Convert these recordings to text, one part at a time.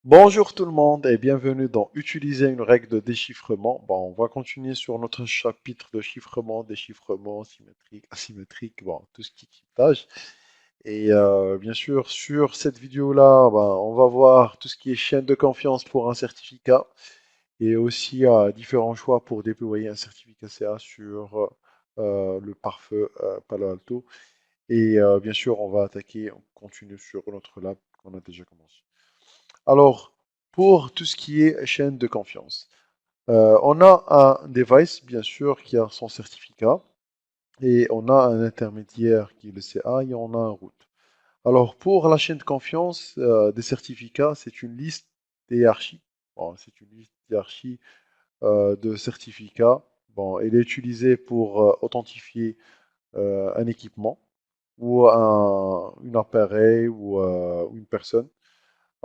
Bonjour tout le monde et bienvenue dans Utiliser une règle de déchiffrement. Bon, on va continuer sur notre chapitre de chiffrement, déchiffrement, symétrique, asymétrique, bon, tout ce qui est cryptage. Et bien sûr, sur cette vidéo-là, ben, on va voir tout ce qui est chaîne de confiance pour un certificat et aussi différents choix pour déployer un certificat CA sur le pare-feu Palo Alto. Et bien sûr, on va attaquer, on continue sur notre lab qu'on a déjà commencé. Alors, pour tout ce qui est chaîne de confiance, on a un device, bien sûr, qui a son certificat, et on a un intermédiaire qui est le CA, et on a un route. Alors, pour la chaîne de confiance des certificats, c'est une liste hiérarchie. Bon, c'est une liste hiérarchie de certificats. Bon, elle est utilisée pour authentifier un équipement ou un appareil ou une personne.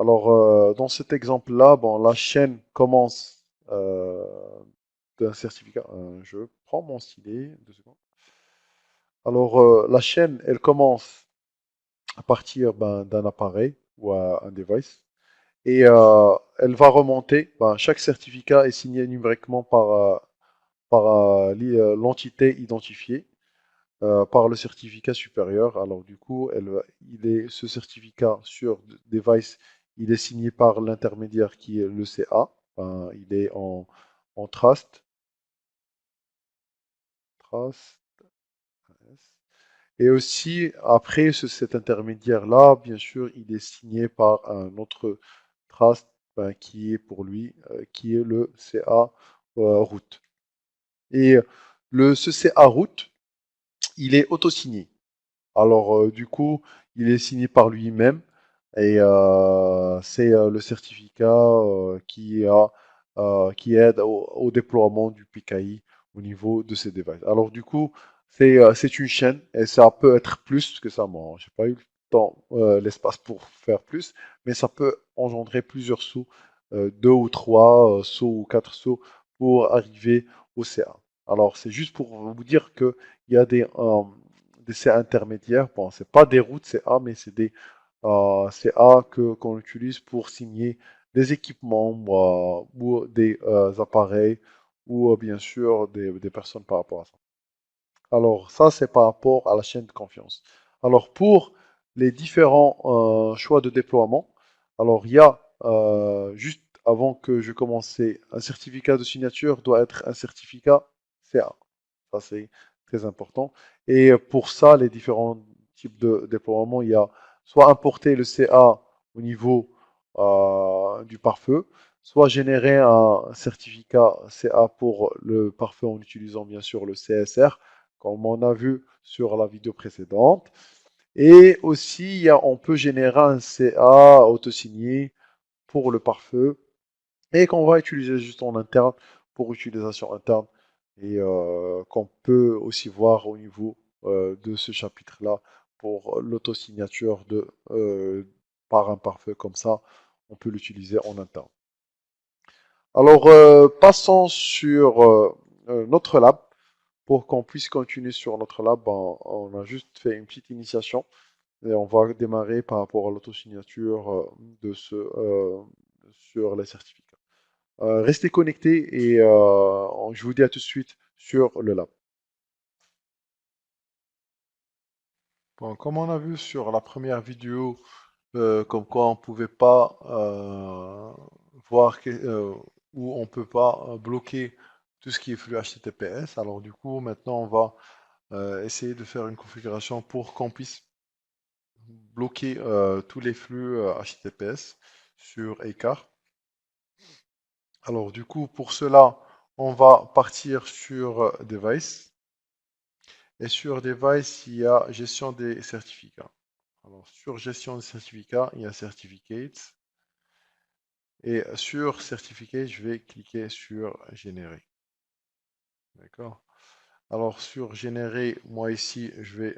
Alors, dans cet exemple-là, bon, la chaîne commence d'un certificat. Je prends mon stylet, 2 secondes. Alors, la chaîne, elle commence à partir d'un appareil ou un device. Et elle va remonter. Ben, chaque certificat est signé numériquement par l'entité identifiée par le certificat supérieur. Alors du coup, ce certificat sur device, il est signé par l'intermédiaire qui est le CA. Il est en trust. Trust. Et aussi, après cet intermédiaire-là, bien sûr, il est signé par un autre trust qui est pour lui, qui est le CA route. Et ce CA route, il est auto-signé. Alors, du coup, il est signé par lui-même et c'est le certificat qui aide au déploiement du PKI au niveau de ces devices. Alors, du coup, c'est une chaîne et ça peut être plus que ça. Moi, j'ai pas eu le temps, l'espace pour faire plus, mais ça peut engendrer plusieurs sauts, 2 ou 3 sauts ou 4 sauts pour arriver au CA. Alors, c'est juste pour vous dire que il y a des CA intermédiaires. Bon, c'est pas des routes CA, mais c'est des CA qu'on utilise pour signer des équipements ou des appareils ou bien sûr des personnes par rapport à ça. Alors, ça, c'est par rapport à la chaîne de confiance. Alors, pour les différents choix de déploiement, alors il y a, juste avant que je commence, un certificat de signature doit être un certificat CA. Ça, c'est très important. Et pour ça, les différents types de déploiement, il y a soit importer le CA au niveau du pare-feu, soit générer un certificat CA pour le pare-feu en utilisant bien sûr le CSR, comme on a vu sur la vidéo précédente. Et aussi, on peut générer un CA auto-signé pour le pare-feu et qu'on va utiliser juste en interne pour utilisation interne et qu'on peut aussi voir au niveau de ce chapitre-là pour l'autosignature par un pare-feu comme ça, on peut l'utiliser en interne. Alors, passons sur notre lab. Pour qu'on puisse continuer sur notre lab, ben, on a juste fait une petite initiation et on va démarrer par rapport à l'autosignature sur les certificats. Restez connectés et je vous dis à tout de suite sur le lab. Bon, comme on a vu sur la première vidéo, comme quoi on pouvait pas où on peut pas bloquer tout ce qui est flux HTTPS. Alors du coup, maintenant on va essayer de faire une configuration pour qu'on puisse bloquer tous les flux HTTPS sur Acar. Alors du coup, pour cela, on va partir sur Device. Et sur Device, il y a gestion des certificats. Alors sur gestion des certificats, il y a Certificates. Et sur Certificate, je vais cliquer sur Générer. D'accord? Alors sur Générer, moi ici, je vais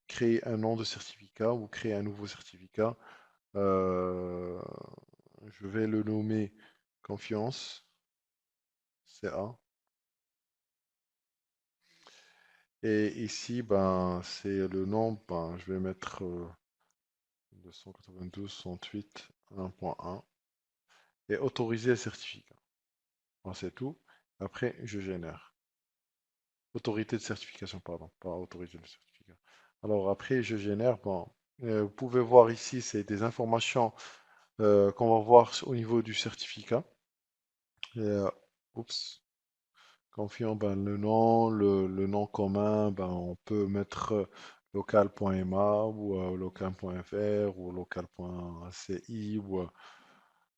créer un nom de certificat ou créer un nouveau certificat. Euh, je vais le nommer Confiance, CA. Et ici, ben, c'est le nom, ben, je vais mettre 292.168.1.1 et autoriser le certificat. Bon, c'est tout. Après, je génère. Autorité de certification, pardon, pas autorité de certificat. Alors après, je génère. Bon, vous pouvez voir ici, c'est des informations qu'on va voir au niveau du certificat. Et, oups, confiant, ben, le nom commun, ben, on peut mettre local.ma ou local.fr ou local.ci ou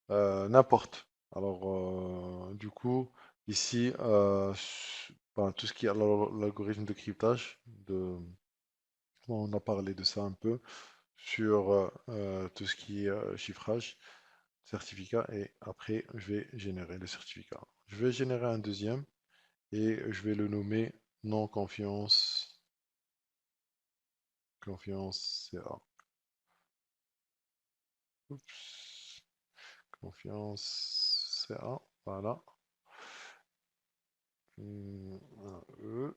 n'importe. Alors, du coup, ici, ben, tout ce qui est l'algorithme de cryptage, on a parlé de ça un peu sur tout ce qui est chiffrage, certificat, et après, je vais générer le certificat. Je vais générer un deuxième et je vais le nommer non confiance CA. Oups, confiance CA, voilà. Un E.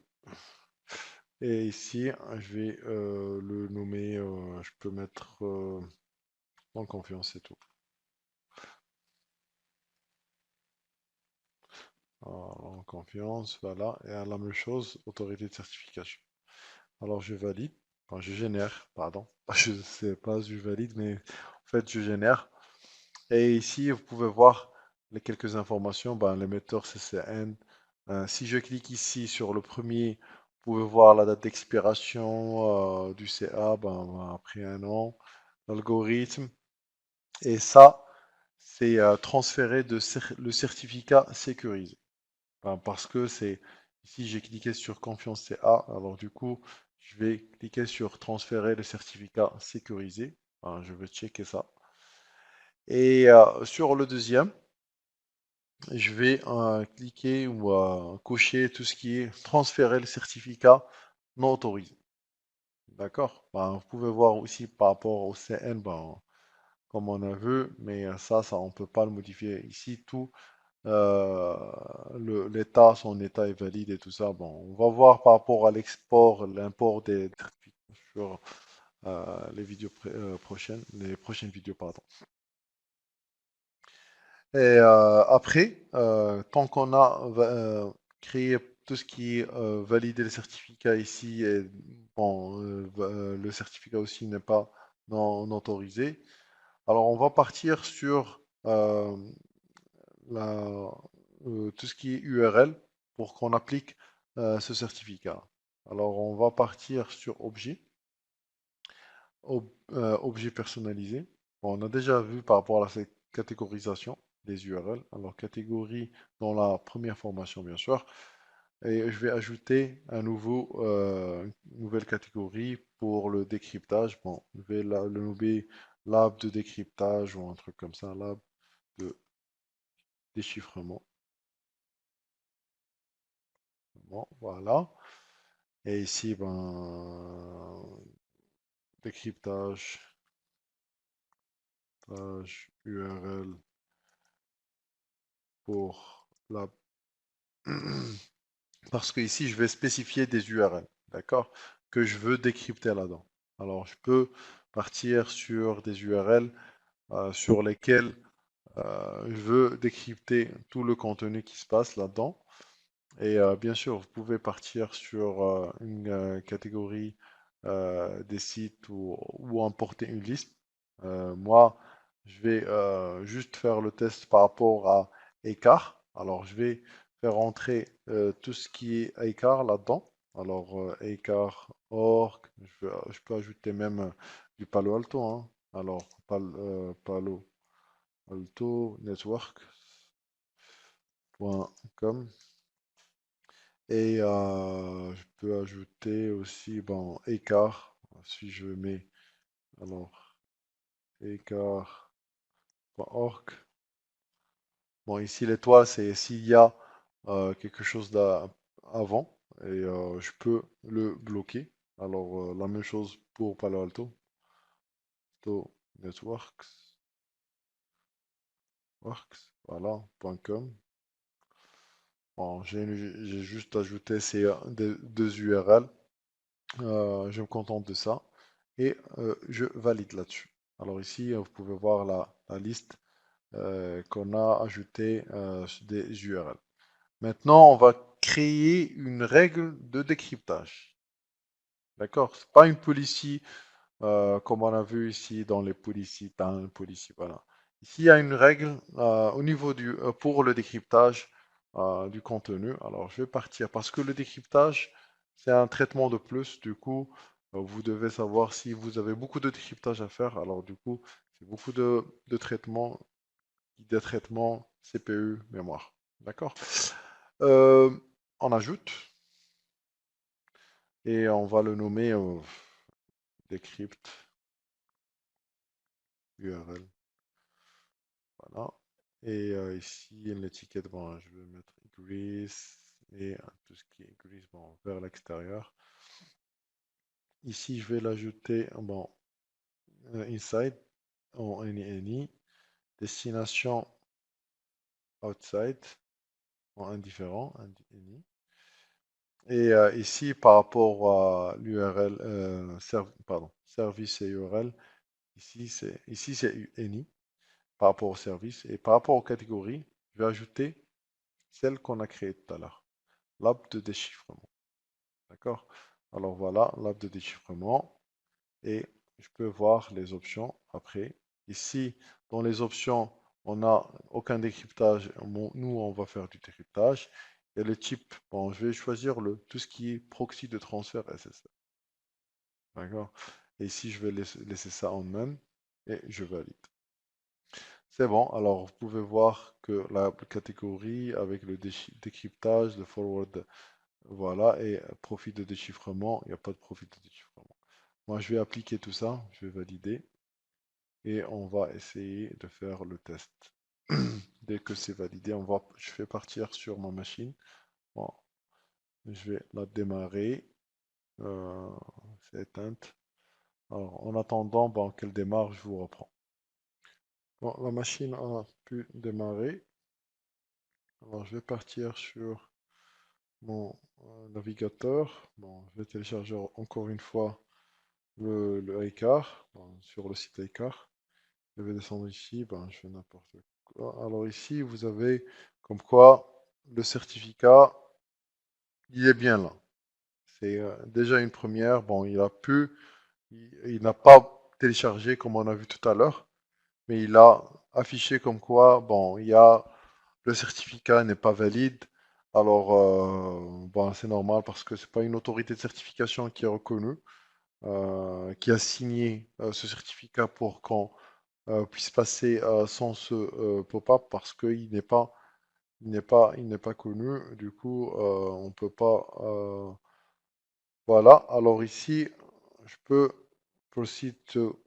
Et ici, je vais le nommer, je peux mettre en confiance, c'est tout. En confiance, voilà. Et la même chose, autorité de certification. Alors je valide, enfin je génère, pardon. Je sais pas si je valide, mais en fait je génère. Et ici, vous pouvez voir les quelques informations. Ben, l'émetteur CCN. Si je clique ici sur le premier, vous pouvez voir la date d'expiration du CA, ben, après un an, l'algorithme. Et ça, c'est transférer le certificat sécurisé. Ben, parce que c'est ici, j'ai cliqué sur confiance CA. Alors du coup, je vais cliquer sur transférer le certificat sécurisé. Ben, je vais checker ça. Et sur le deuxième, je vais cliquer ou cocher tout ce qui est transférer le certificat non autorisé. D'accord? Ben, vous pouvez voir aussi par rapport au CN, ben, comme on a vu, mais ça, on ne peut pas le modifier. Ici, tout, l'état, son état est valide et tout ça. Bon, on va voir par rapport à l'export, l'import des certificats sur les vidéos prochaines, les prochaines vidéos, pardon. Et après, tant qu'on a créé tout ce qui est validé le certificat ici, et bon, le certificat aussi n'est pas non autorisé, alors on va partir sur la, tout ce qui est URL pour qu'on applique ce certificat. Alors on va partir sur objet, objet personnalisé. Bon, on a déjà vu par rapport à la catégorisation des URL. Alors catégorie dans la première formation bien sûr. Et je vais ajouter une nouvelle catégorie pour le décryptage. Bon, je vais le nommer lab de décryptage ou un truc comme ça, lab de déchiffrement. Bon, voilà. Et ici, ben, décryptage, page URL pour la... Parce que ici, je vais spécifier des URL, d'accord, que je veux décrypter là-dedans. Alors, je peux partir sur des URL sur lesquels je veux décrypter tout le contenu qui se passe là-dedans. Et bien sûr, vous pouvez partir sur une catégorie des sites ou importer une liste. Moi, je vais juste faire le test par rapport à écart. Alors, je vais faire entrer tout ce qui est écart là-dedans. Alors, écart, org, je peux ajouter même du Palo Alto, hein. Alors, Palo Alto Network.com. Et je peux ajouter aussi, bon, écart. Si je mets, alors, écart.org. Bon, ici, l'étoile, c'est s'il y a quelque chose avant. Et je peux le bloquer. Alors, la même chose pour Palo Alto. Alto Networks. Voilà, .com. Bon, j'ai juste ajouté ces deux URL. Je me contente de ça et je valide là-dessus. Alors ici, vous pouvez voir la liste qu'on a ajoutée des URL. Maintenant, on va créer une règle de décryptage. D'accord? C'est pas une policy comme on a vu ici dans les policies, dans policy, voilà. Ici, il y a une règle au niveau pour le décryptage du contenu. Alors, je vais partir parce que le décryptage, c'est un traitement de plus. Du coup, vous devez savoir si vous avez beaucoup de décryptage à faire. Alors, du coup, c'est beaucoup de traitements, des traitements CPU, mémoire. D'accord? Euh, on ajoute et on va le nommer decrypt URL. Voilà. Et ici, l'étiquette, bon, je vais mettre grease et tout ce qui est grease, bon, vers l'extérieur. Ici, je vais l'ajouter, bon, inside en any, destination outside en indifférent, any. Et ici, par rapport à l'URL, pardon, service et URL, ici c'est any par rapport au service. Et par rapport aux catégories, je vais ajouter celle qu'on a créée tout à l'heure, l'app de déchiffrement. D'accord? Alors voilà, l'app de déchiffrement. Et je peux voir les options après. Ici, dans les options, on n'a aucun décryptage. Nous, on va faire du décryptage. Et le type, bon, je vais choisir tout ce qui est proxy de transfert SSL. D'accord? Et ici, je vais laisser ça en none et je valide. C'est bon, alors vous pouvez voir que la catégorie avec le décryptage, le forward, voilà, et profil de déchiffrement, il n'y a pas de profil de déchiffrement. Moi, je vais appliquer tout ça, je vais valider et on va essayer de faire le test. Dès que c'est validé, je vais partir sur ma machine. Bon, je vais la démarrer. Euh, c'est éteinte. Alors, en attendant, bon, qu'elle démarre, je vous reprends. Bon, la machine a pu démarrer. Alors, je vais partir sur mon navigateur. Bon, je vais télécharger encore une fois le iCar, bon, sur le site iCar. Je vais descendre ici, ben, je fais n'importe quoi. Alors ici, vous avez comme quoi le certificat, il est bien là. C'est déjà une première. Bon, il n'a pas téléchargé comme on a vu tout à l'heure, mais il a affiché comme quoi, bon, le certificat n'est pas valide. Alors, bon, c'est normal parce que c'est pas une autorité de certification qui est reconnue, qui a signé ce certificat pour qu'on puisse passer sans ce pop-up parce il n'est pas connu. Du coup, on peut pas. Voilà. Alors ici, je peux proceed to,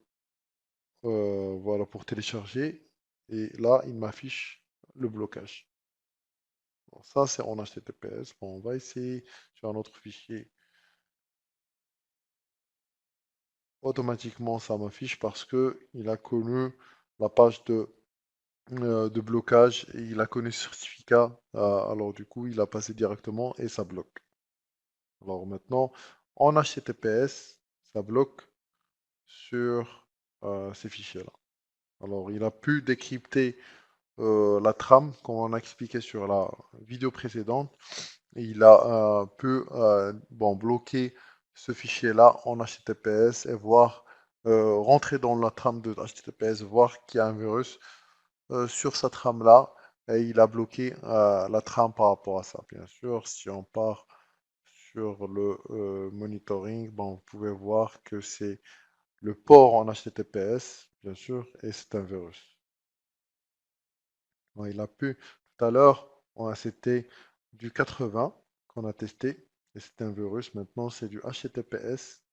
voilà pour télécharger et là, il m'affiche le blocage. Bon, ça, c'est en HTTPS. Bon, on va essayer sur un autre fichier. Automatiquement, ça m'affiche parce que il a connu la page de blocage et il a connu ce certificat. Alors du coup, il a passé directement et ça bloque. Alors maintenant, en HTTPS, ça bloque sur ces fichiers-là. Alors il a pu décrypter la trame, comme on a expliqué sur la vidéo précédente. Et il a pu bon, bloquer ce fichier-là en HTTPS et voir rentrer dans la trame de HTTPS, voir qu'il y a un virus sur sa trame-là et il a bloqué la trame par rapport à ça. Bien sûr, si on part sur le monitoring, bon, vous pouvez voir que c'est le port en HTTPS, bien sûr, et c'est un virus. Bon, il a pu, tout à l'heure, c'était du 80 qu'on a testé, et c'est un virus. Maintenant, c'est du HTTPS,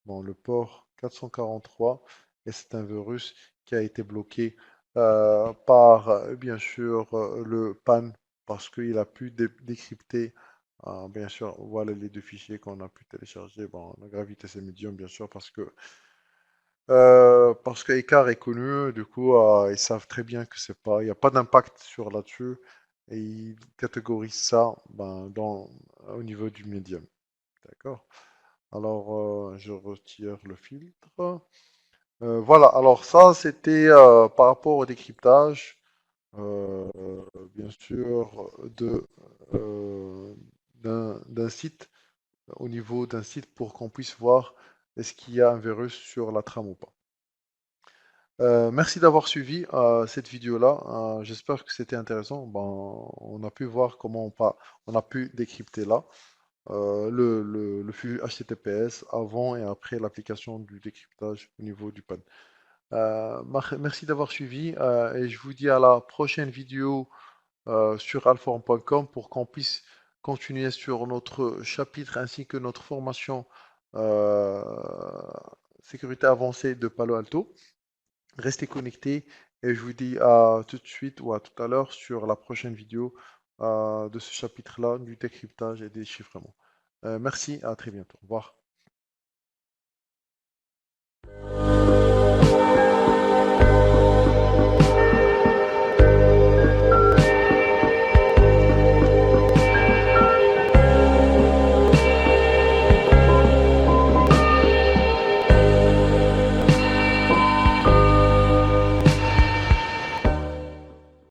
bon, le port 443, et c'est un virus qui a été bloqué par, bien sûr, le PAN, parce qu'il a pu décrypter, bien sûr, voilà les deux fichiers qu'on a pu télécharger. Bon, la gravité, c'est médium, bien sûr, parce que Icar est connu, du coup, ils savent très bien que il n'y a pas d'impact sur là-dessus, et ils catégorisent ça ben, au niveau du médium. D'accord? Alors, je retire le filtre. Voilà, alors ça, c'était par rapport au décryptage, euh, bien sûr, euh, d'un site, au niveau d'un site pour qu'on puisse voir est-ce qu'il y a un virus sur la trame ou pas. Merci d'avoir suivi cette vidéo-là. J'espère que c'était intéressant. Ben, on a pu voir comment on a pu décrypter là le flux HTTPS avant et après l'application du décryptage au niveau du pan. Merci d'avoir suivi et je vous dis à la prochaine vidéo sur alform.com pour qu'on puisse continuer sur notre chapitre ainsi que notre formation euh, sécurité avancée de Palo Alto. Restez connectés et je vous dis à tout de suite ou à tout à l'heure sur la prochaine vidéo de ce chapitre-là du décryptage et des chiffrements. Merci, à très bientôt. Au revoir.